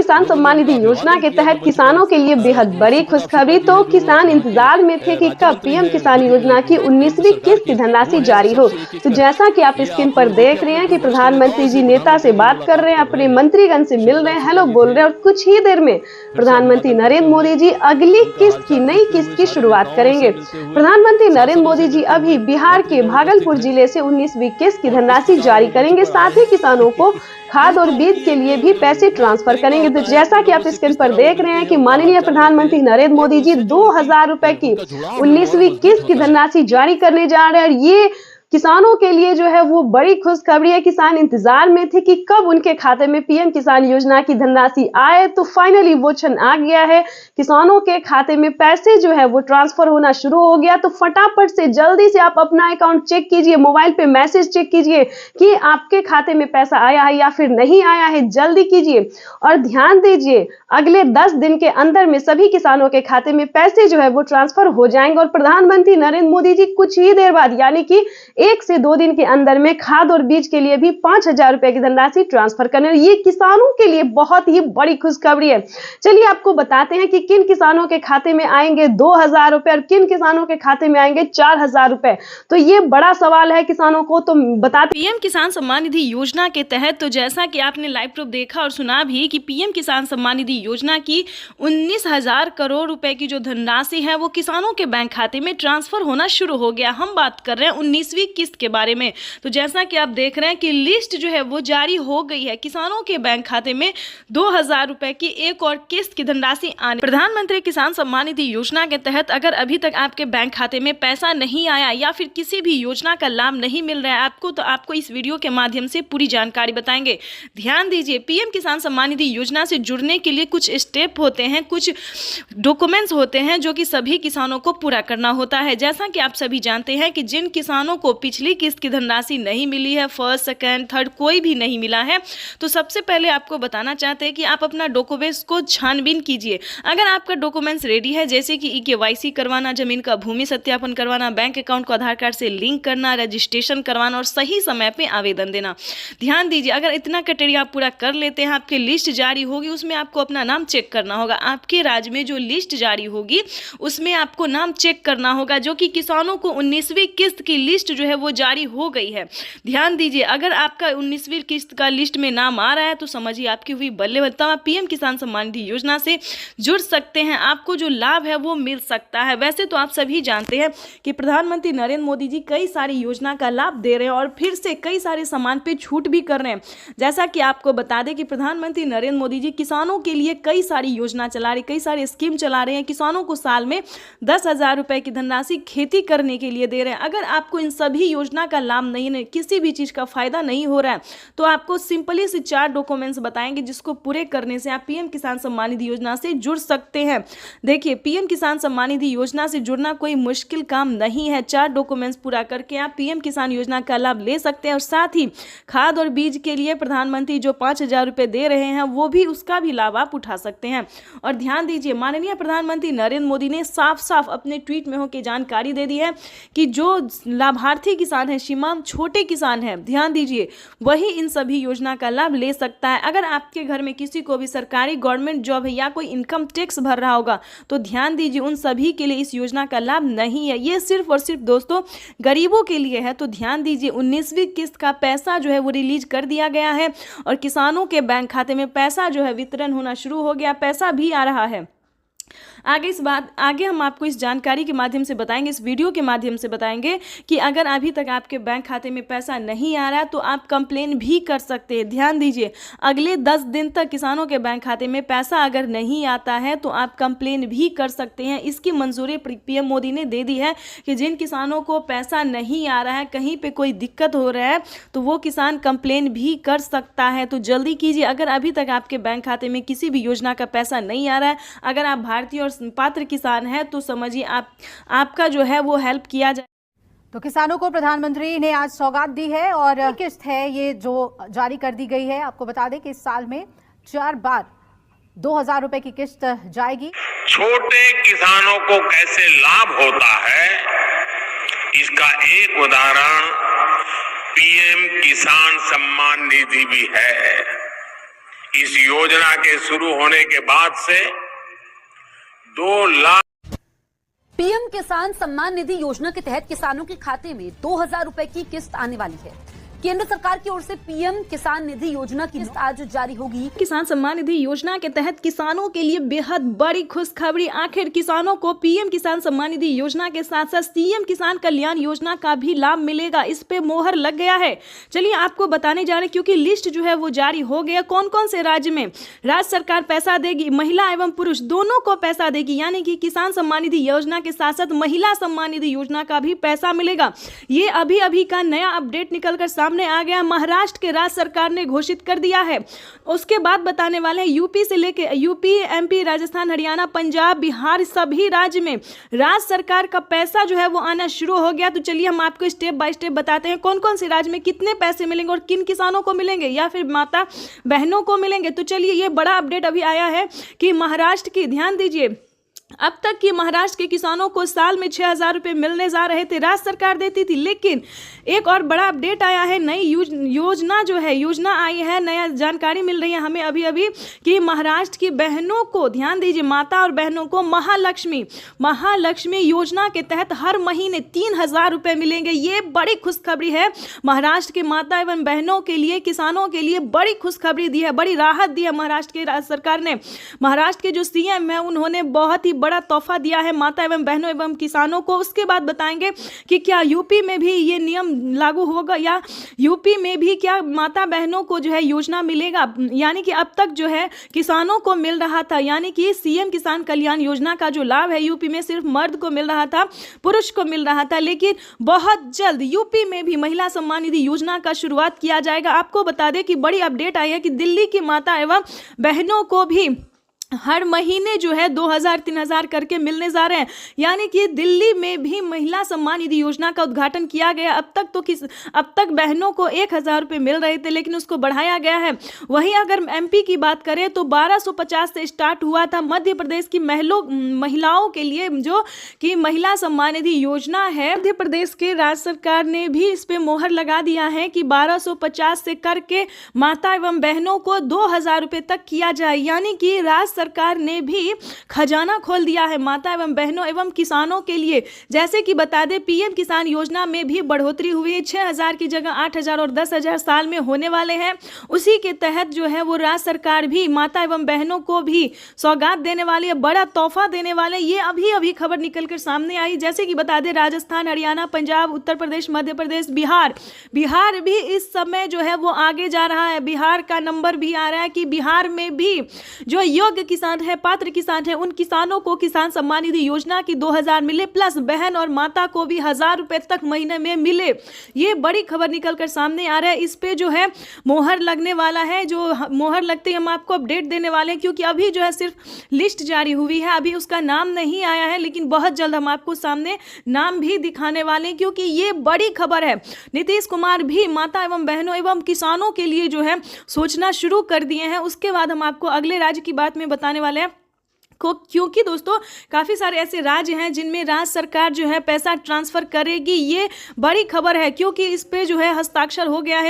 किसान सम्मान निधि योजना के तहत किसानों के लिए बेहद बड़ी खुशखबरी। तो किसान इंतजार में थे कि कब पीएम किसान योजना की 19वीं किस्त की धनराशि जारी हो। तो जैसा कि आप स्क्रीन पर देख रहे हैं कि प्रधानमंत्री जी नेता से बात कर रहे हैं, अपने मंत्रीगण से मिल रहे हैं, हेलो बोल रहे हैं, और कुछ ही देर में प्रधानमंत्री नरेंद्र मोदी जी अगली किस्त की नई किस्त की शुरुआत करेंगे। प्रधानमंत्री नरेंद्र मोदी जी अभी बिहार के भागलपुर जिले से 19वीं किस्त की धनराशि जारी करेंगे। साथ ही किसानों को खाद और बीज के लिए भी पैसे ट्रांसफर करेंगे। तो जैसा कि आप स्क्रीन पर देख रहे हैं कि माननीय प्रधानमंत्री नरेंद्र मोदी जी 2000 रुपए की 19वीं किस्त की धनराशि जारी करने जा रहे हैं। और ये किसानों के लिए जो है वो बड़ी खुशखबरी है। किसान इंतजार में थे कि कब उनके खाते में पीएम किसान योजना की धनराशि आए। तो फाइनली वो क्षण आ गया है, किसानों के खाते में पैसे जो है वो ट्रांसफर होना शुरू हो गया। तो फटाफट से जल्दी से आप अपना अकाउंट चेक कीजिए, मोबाइल पे मैसेज चेक कीजिए कि आपके खाते में पैसा आया है या फिर नहीं आया है, जल्दी कीजिए। और ध्यान दीजिए, अगले 10 दिन के अंदर में सभी किसानों के खाते में पैसे जो है वो ट्रांसफर हो जाएंगे। और प्रधानमंत्री नरेंद्र मोदी जी कुछ ही देर बाद यानी कि 1 से 2 दिन के अंदर में खाद और बीज के लिए भी 5000 रुपए की धनराशि ट्रांसफर करने। ये किसानों के लिए बहुत ही बड़ी खुशखबरी है। चलिए आपको बताते हैं कि किन किसानों के खाते में आएंगे 2000 रुपए और किन किसानों के खाते में आएंगे 4000 रुपए। तो ये बड़ा सवाल है किसानों को। तो बताते पीएम किसान सम्मान निधि योजना के तहत, तो जैसा कि आपने लाइव प्रूफ देखा और सुना भी कि पीएम किसान सम्मान निधि योजना की 19,000 करोड़ रुपए की जो धनराशि है वो किसानों के बैंक खाते में ट्रांसफर होना शुरू हो गया। हम बात कर रहे हैं 19वीं किस्त के बारे में। तो जैसा कि आप देख रहे हैं कि लिस्ट जो है वो जारी हो गई है। किसानों के बैंक खाते में 2000 रुपए की एक और किस्त की धनराशि आने। प्रधानमंत्री किसान सम्मान निधि योजना के तहत अगर अभी तक आपके बैंक खाते में पैसा नहीं आया या फिर किसी भी योजना का लाभ नहीं मिल रहा है आपको, तो आपको इस वीडियो के माध्यम से पूरी जानकारी बताएंगे। ध्यान दीजिए, पीएम किसान सम्मान निधि योजना से जुड़ने के लिए कुछ स्टेप होते हैं, कुछ डॉक्यूमेंट्स होते हैं जो कि सभी किसानों को पूरा करना होता है। जैसा कि आप सभी जानते हैं कि जिन किसानों को पिछली किस्त की धनराशि नहीं मिली है, फर्स्ट सेकंड थर्ड कोई भी नहीं मिला है, तो सबसे पहले आपको बताना चाहते हैं कि आप अपना डॉक्यूमेंट्स को छानबीन कीजिए। अगर आपका डॉक्यूमेंट्स रेडी है, जैसे कि केवाईसी करवाना, जमीन का भूमि सत्यापन करवाना, बैंक अकाउंट को आधार कार्ड से लिंक करना, रजिस्ट्रेशन करवाना और सही समय पे आवेदन देना। ध्यान दीजिए, अगर इतना क्राइटेरिया आप पूरा कर लेते हैं, आपकी लिस्ट जारी होगी, उसमें आपको अपना नाम चेक करना होगा। आपके राज्य में जो लिस्ट जारी होगी उसमें आपको नाम चेक करना होगा, जो कि किसानों को 19वीं किस्त की लिस्ट जो है वो जारी हो गई है। ध्यान दीजिए, अगर आपका 19वीं किस्त का लिस्ट में नाम आ रहा है तो समझिए आपकी हुई बल्ले बल्ले। आप पीएम किसान सम्मान निधि योजना से जुड़ सकते हैं, आपको जो लाभ है वो मिल सकता है। वैसे तो आप सभी जानते हैं कि प्रधानमंत्री नरेंद्र मोदी जी कई सारी योजना का लाभ दे रहे हैं और फिर से कई सारे सामान पे छूट भी कर रहे हैं। जैसा कि आपको बता दें कि प्रधानमंत्री नरेंद्र मोदी जी किसानों के लिए कई सारी योजना चला रहे, कई सारे स्कीम चला रहे हैं। किसानों को साल में 10,000 रुपए की धनराशि खेती करने के लिए दे रहे हैं। अगर आपको इन सभी योजना का लाभ नहीं, किसी भी चीज का फायदा नहीं हो रहा है, तो आपको सिंपली से 4 डॉक्यूमेंट्स बताएंगे जिसको पूरे करने से आप पीएम किसान सम्मान निधि योजना से जुड़ सकते हैं। देखिए, पीएम किसान सम्मान निधि योजना से जुड़ना कोई मुश्किल काम नहीं है। 4 डॉक्यूमेंट्स पूरा करके आप पीएम किसान योजना का लाभ ले सकते हैं और साथ ही खाद और बीज के लिए प्रधानमंत्री जो 5000 रुपए दे रहे हैं वो भी, उसका भी लाभ आप उठा सकते हैं। और ध्यान दीजिए, माननीय प्रधानमंत्री नरेंद्र मोदी ने साफ साफ अपने ट्वीट में होकर जानकारी दे दी है कि जो लाभार्थी किसान है, सीमांत छोटे किसान है, ध्यान दीजिए, वही इन सभी योजना का लाभ ले सकता है। अगर आपके घर में किसी को भी सरकारी गवर्नमेंट जॉब है या कोई इनकम टैक्स भर रहा होगा तो ध्यान दीजिए, उन सभी के लिए इस योजना का लाभ नहीं है। ये सिर्फ और सिर्फ दोस्तों गरीबों के लिए है। तो ध्यान दीजिए, 19वीं किस्त का पैसा जो है वो रिलीज कर दिया गया है और किसानों के बैंक खाते में पैसा जो है वितरण होना शुरू हो गया, पैसा भी आ रहा है। आगे हम आपको इस जानकारी के माध्यम से बताएंगे, इस वीडियो के माध्यम से बताएंगे कि अगर अभी तक आपके बैंक खाते में पैसा नहीं आ रहा है तो आप कंप्लेन भी कर सकते हैं। ध्यान दीजिए, अगले 10 दिन तक किसानों के बैंक खाते में पैसा अगर नहीं आता है तो आप कंप्लेन भी कर सकते हैं। इसकी मंजूरी पीएम मोदी ने दे दी है कि जिन किसानों को पैसा नहीं आ रहा है, कहीं पर कोई दिक्कत हो रहा है, तो वो किसान कंप्लेन भी कर सकता है। तो जल्दी कीजिए, अगर अभी तक आपके बैंक खाते में किसी भी योजना का पैसा नहीं आ रहा है, अगर आप भारतीय और पात्र किसान है तो समझिए आपका जो है वो हेल्प किया जाए। तो किसानों को प्रधानमंत्री ने आज सौगात दी है और किस्त है ये जो जारी कर दी गई है। आपको बता दें कि इस साल में 4 बार 2000 रुपए की किस्त जाएगी। छोटे किसानों को कैसे लाभ होता है, इसका एक उदाहरण पीएम किसान सम्मान निधि भी है। इस योजना के शुरू होने के बाद से 2 लाख पीएम किसान सम्मान निधि योजना के तहत किसानों के खाते में 2000 रुपए की किस्त आने वाली है। केंद्र सरकार की ओर से पीएम किसान निधि योजना की किस्त आज जारी होगी। किसान सम्मान निधि योजना के तहत किसानों के लिए बेहद बड़ी खुशखबरी। आखिर किसानों को पीएम किसान सम्मान निधि योजना के साथ साथ सीएम किसान कल्याण योजना का भी लाभ मिलेगा, इस पे मोहर लग गया है। चलिए आपको बताने जा रहे हैं, क्योंकि लिस्ट जो है वो जारी हो गया। कौन कौन से राज्य में राज्य सरकार पैसा देगी, महिला एवं पुरुष दोनों को पैसा देगी, यानी कि किसान सम्मान निधि योजना के साथ साथ महिला सम्मान निधि योजना का भी पैसा मिलेगा। ये अभी अभी का नया अपडेट निकलकर सामने आ गया। महाराष्ट्र के राज्य सरकार ने घोषित कर दिया है। उसके बाद बताने वाले हैं यूपी से लेके यूपी, एमपी, राजस्थान, हरियाणा, पंजाब, बिहार, सभी राज्य में राज्य सरकार का पैसा जो है वो आना शुरू हो गया। तो चलिए हम आपको स्टेप बाय स्टेप बताते हैं कौन कौन से राज्य में कितने पैसे मिलेंगे और किन किसानों को मिलेंगे या फिर माता बहनों को मिलेंगे। तो चलिए ये बड़ा अपडेट अभी आया है कि महाराष्ट्र की, ध्यान दीजिए, अब तक की महाराष्ट्र के किसानों को साल में 6000 रुपये मिलने जा रहे थे, राज्य सरकार देती थी। लेकिन एक और बड़ा अपडेट आया है, नई योजना आई है, नया जानकारी मिल रही है हमें अभी अभी कि महाराष्ट्र की बहनों को, ध्यान दीजिए, माता और बहनों को महालक्ष्मी योजना के तहत हर महीने 3000 रुपये मिलेंगे। ये बड़ी खुशखबरी है महाराष्ट्र के माता एवं बहनों के लिए, किसानों के लिए बड़ी खुशखबरी दी है, बड़ी राहत दी है महाराष्ट्र की राज्य सरकार ने। महाराष्ट्र के जो सीएम है उन्होंने बहुत ही बड़ा तोहफा दिया है माता एवं बहनों एवं किसानों को। उसके बाद बताएंगे कि क्या यूपी में भी ये नियम लागू होगा या यूपी में भी क्या माता बहनों को जो है योजना मिलेगा। यानी कि अब तक जो है किसानों को मिल रहा था, यानी कि सीएम किसान कल्याण योजना का जो लाभ है यूपी में सिर्फ मर्द को मिल रहा था, पुरुष को मिल रहा था। लेकिन बहुत जल्द यूपी में भी महिला सम्मान निधि योजना का शुरुआत किया जाएगा। आपको बता दें कि बड़ी अपडेट आई है कि दिल्ली की माता एवं बहनों को भी हर महीने जो है 2000-3000 करके मिलने जा रहे हैं। यानी कि दिल्ली में भी महिला सम्मान निधि योजना का उद्घाटन किया गया। अब तक बहनों को 1000 रुपये मिल रहे थे, लेकिन उसको बढ़ाया गया है। वहीं अगर एमपी की बात करें तो 1250 से स्टार्ट हुआ था। मध्य प्रदेश की महिलाओं के लिए जो कि महिला सम्मान निधि योजना है, मध्य प्रदेश के राज्य सरकार ने भी इस पे मोहर लगा दिया है कि 1250 से करके माता एवं बहनों को 2000 रुपये तक किया जाए। यानी कि राज्य सरकार ने भी खजाना खोल दिया है माता एवं बहनों एवं किसानों के लिए। जैसे कि बता दें पीएम किसान योजना में भी बढ़ोतरी हुई है, 6000 की जगह 8000 और 10000 साल में होने वाले हैं। उसी के तहत जो है वो राज्य सरकार भी माता एवं बहनों को भी सौगात देने वाली है, बड़ा तोहफा देने वाले। ये अभी खबर निकलकर सामने आई। जैसे कि बता दें राजस्थान, हरियाणा, पंजाब, उत्तर प्रदेश, मध्य प्रदेश, बिहार भी इस समय जो है वो आगे जा रहा है। बिहार का नंबर भी आ रहा है कि बिहार में भी जो योग्य किसान है, पात्र किसान है, उन किसानों को किसान सम्मान निधि योजना की 2000 मिले, प्लस बहन और माता को भी 1000 रुपए तक महीने में मिले। ये बड़ी खबर निकलकर सामने आ रहा है। इस पे जो है मोहर लगने वाला है। जो मोहर लगते ही हम आपको अपडेट देने वाले हैं, क्योंकि अभी जो है सिर्फ लिस्ट जारी हुई है, अभी उसका नाम नहीं आया है, लेकिन बहुत जल्द हम आपको सामने नाम भी दिखाने वाले हैं, क्योंकि ये बड़ी खबर है। नीतीश कुमार भी माता एवं बहनों एवं किसानों के लिए जो है सोचना शुरू कर दिए हैं। उसके बाद हम आपको अगले राज्य की बात में बताने वाले हैं क्योंकि दोस्तों काफ़ी सारे ऐसे राज्य हैं जिनमें राज्य सरकार जो है पैसा ट्रांसफ़र करेगी। ये बड़ी खबर है, क्योंकि इस पे जो है हस्ताक्षर हो गया है